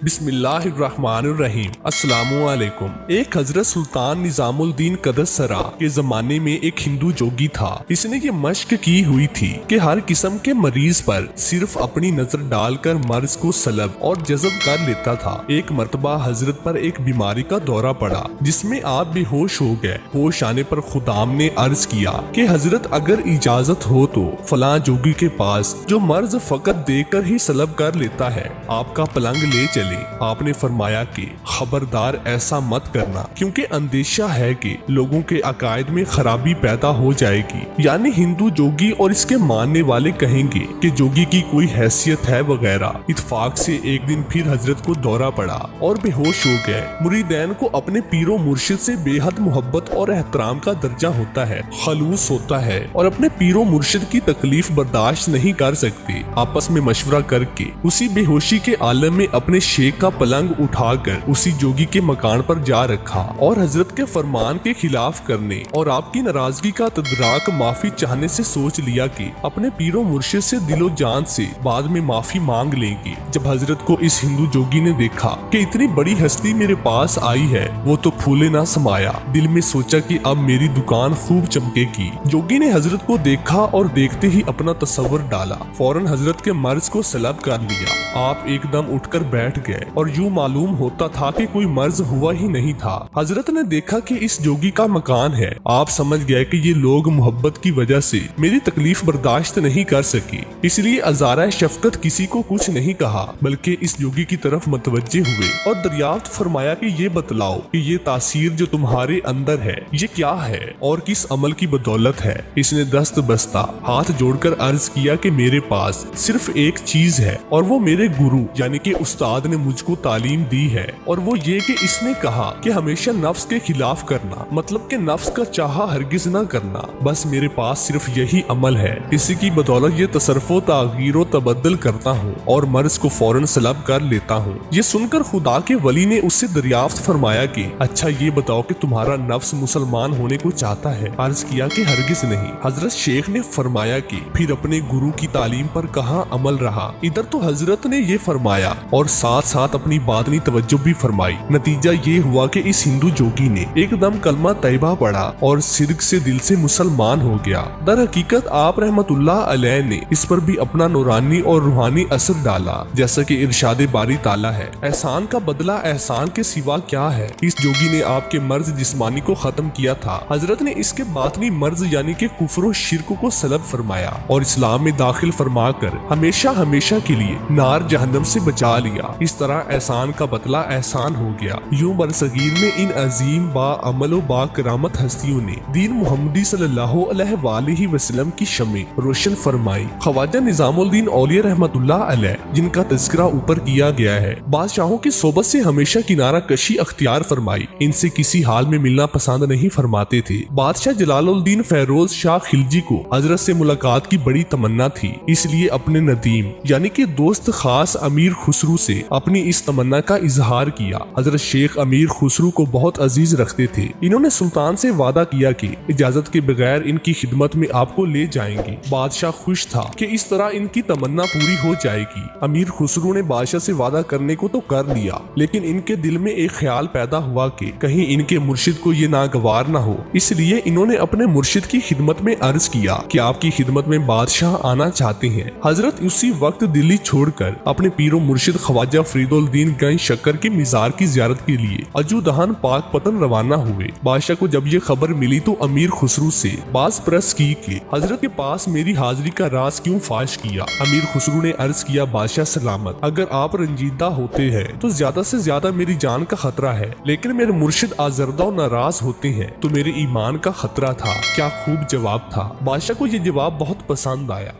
बिस्मिल्लाहिर्रहमानिर्रहीम। अस्सलामुअलैकुम। एक हजरत सुल्तान निजामुद्दीन कदसरा के जमाने में एक हिंदू जोगी था। इसने ये मशक की हुई थी कि हर किस्म के मरीज पर सिर्फ अपनी नजर डालकर मर्ज को सलब और जज़ब कर लेता था। एक मर्तबा हजरत पर एक बीमारी का दौरा पड़ा जिसमें आप बेहोश हो गए। होश आने पर खुदाम ने अर्ज किया कि हजरत अगर इजाजत हो तो फलां जोगी के पास जो मर्ज फकत देकर ही सलब कर लेता है आपका पलंग ले चले। आपने फरमाया कि खबरदार ऐसा मत करना, क्योंकि अंदेशा है कि लोगों के अकायद में खराबी पैदा हो जाएगी। यानी हिंदू जोगी और इसके मानने वाले कहेंगे कि जोगी की कोई हैसियत है वगैरह। इत्फाक से एक दिन फिर हजरत को दौरा पड़ा और बेहोश हो गए। मुरीदैन को अपने पीरो मुर्शिद से बेहद मोहब्बत और एहतराम का दर्जा होता है, खलूस होता है और अपने पीरो मुर्शिद की तकलीफ बर्दाश्त नहीं कर सकते। आपस में मशवरा करके उसी बेहोशी के आलम में अपने शेख का पलंग उठाकर उसी जोगी के मकान पर जा रखा और हजरत के फरमान के खिलाफ करने और आपकी नाराजगी का तदराक माफी चाहने से सोच लिया कि अपने पीरो मुर्शिद से दिलो जान से बाद में माफी मांग लेंगे। जब हजरत को इस हिंदू जोगी ने देखा कि इतनी बड़ी हस्ती मेरे पास आई है, वो तो फूले ना समाया। दिल में सोचा कि अब मेरी दुकान खूब चमकेगी। जोगी ने हजरत को देखा और देखते ही अपना तस्वर डाला। फौरन हजरत के मर्ज को सलब कर लिया। आप एकदम उठकर बैठ गए और यूं मालूम होता था कि कोई मर्ज हुआ ही नहीं था। हजरत ने देखा कि इस जोगी का मकान है। आप समझ गए कि ये लोग मोहब्बत की वजह से मेरी तकलीफ बर्दाश्त नहीं कर सकी, इसलिए अजारा शफकत किसी को कुछ नहीं कहा, बल्कि इस जोगी की तरफ मतवज्जे हुए और दरियाफ्त फरमाया कि ये बतलाओ कि ये तासीर जो तुम्हारे अंदर है ये क्या है और किस अमल की बदौलत है। इसने दस्त बस्ता हाथ जोड़कर अर्ज किया कि मेरे पास सिर्फ एक चीज है और वो मेरे गुरु यानी कि उस्ताद ने मुझको तालीम दी है, और वो ये कि इसने कहा कि हमेशा नफ्स के खिलाफ करना, मतलब कि नफ्स का चाहा हरगिज ना करना। बस मेरे पास सिर्फ यही अमल है। इसी की बदौलत ये तसरफो तागीरो तबद्दल करता हूँ और मर्ज को फौरन सलब कर लेता हूँ। ये सुनकर खुदा के वली ने उससे दरियाफ्त फरमाया कि अच्छा ये बताओ कि तुम्हारा नफ्स मुसलमान होने को चाहता है। अर्ज किया कि हरगिज नहीं। हजरत शेख ने फरमाया कि फिर अपने गुरु की तालीम पर कहाँ अमल रहा। इधर तो हजरत ने ये फरमाया और साथ साथ अपनी बातनी तवज्जो भी फरमाई। नतीजा ये हुआ कि इस हिंदू जोगी ने एकदम कलमा तैयबा पढ़ा और सिद्क से दिल से मुसलमान हो गया। दर हकीकत आप रहमतुल्लाह अलैह ने इस पर भी अपना नूरानी और रूहानी असर डाला। जैसा कि इरशाद बारी ताला है, एहसान का बदला एहसान के सिवा क्या है। इस जोगी ने आपके मर्ज जिस्मानी को खत्म किया था। हजरत ने इसके बातनी मर्ज यानी कि कुफ्र और शिर्क को सलब फरमाया और इस्लाम में दाखिल फरमा कर हमेशा हमेशा के लिए नार जहन्नम से बचा लिया। इस तरह एहसान का बदला एहसान हो गया। यूं बरसगीर में इन अजीम बा अमलो बा करामत हस्तियों ने दीन मुहम्मदी सल्लल्लाहु अलैहि वसल्लम की शमे रोशन फरमाई। ख्वाजा निजामुद्दीन औलिया रहमतुल्लाह अलैह, जिनका तज़किरा ऊपर किया गया है, बादशाहों की सोबत से हमेशा किनारा कशी अख्तियार फरमाई। इनसे किसी हाल में मिलना पसंद नहीं फरमाते थे। बादशाह जलालुद्दीन फैरोज शाह खिलजी को हजरत से मुलाकात की बड़ी तमन्ना थी, इसलिए अपने नदीम यानी कि दोस्त खास अमीर खुसरू से अपनी इस तमन्ना का इजहार किया। हजरत शेख अमीर खुसरू को बहुत अजीज रखते थे। इन्होंने सुल्तान से वादा किया कि इजाजत के बगैर इनकी खिदमत में आपको ले जाएंगे। बादशाह खुश था कि इस तरह इनकी तमन्ना पूरी हो जाएगी। अमीर खुसरू ने बादशाह से वादा करने को तो कर लिया, लेकिन इनके दिल में एक ख्याल पैदा हुआ कि कहीं इनके मुर्शिद को ये नागवार ना हो। इसलिए इन्होंने अपने मुर्शिद की खिदमत में अर्ज किया कि आपकी खिदमत में बादशाह आना चाहते हैं। हजरत उसी वक्त दिल्ली छोड़कर अपने पीरो मुर्शिद ख्वाजा फरीदुद्दीन गंज शक्कर के मिजार की जियारत के लिए अजूदहान पाक पतन रवाना हुए। बादशाह को जब ये खबर मिली तो अमीर खुसरू से बाज प्रस की कि हजरत के पास मेरी हाजिरी का राज क्यों फाश किया। अमीर खुसरू ने अर्ज किया, बादशाह सलामत, अगर आप रंजीदा होते हैं तो ज्यादा से ज्यादा मेरी जान का खतरा है, लेकिन मेरे मुर्शिद आजरदा और नाराज होते हैं तो मेरे ईमान का खतरा था। क्या खूब जवाब था। बादशाह को ये जवाब बहुत पसंद आया।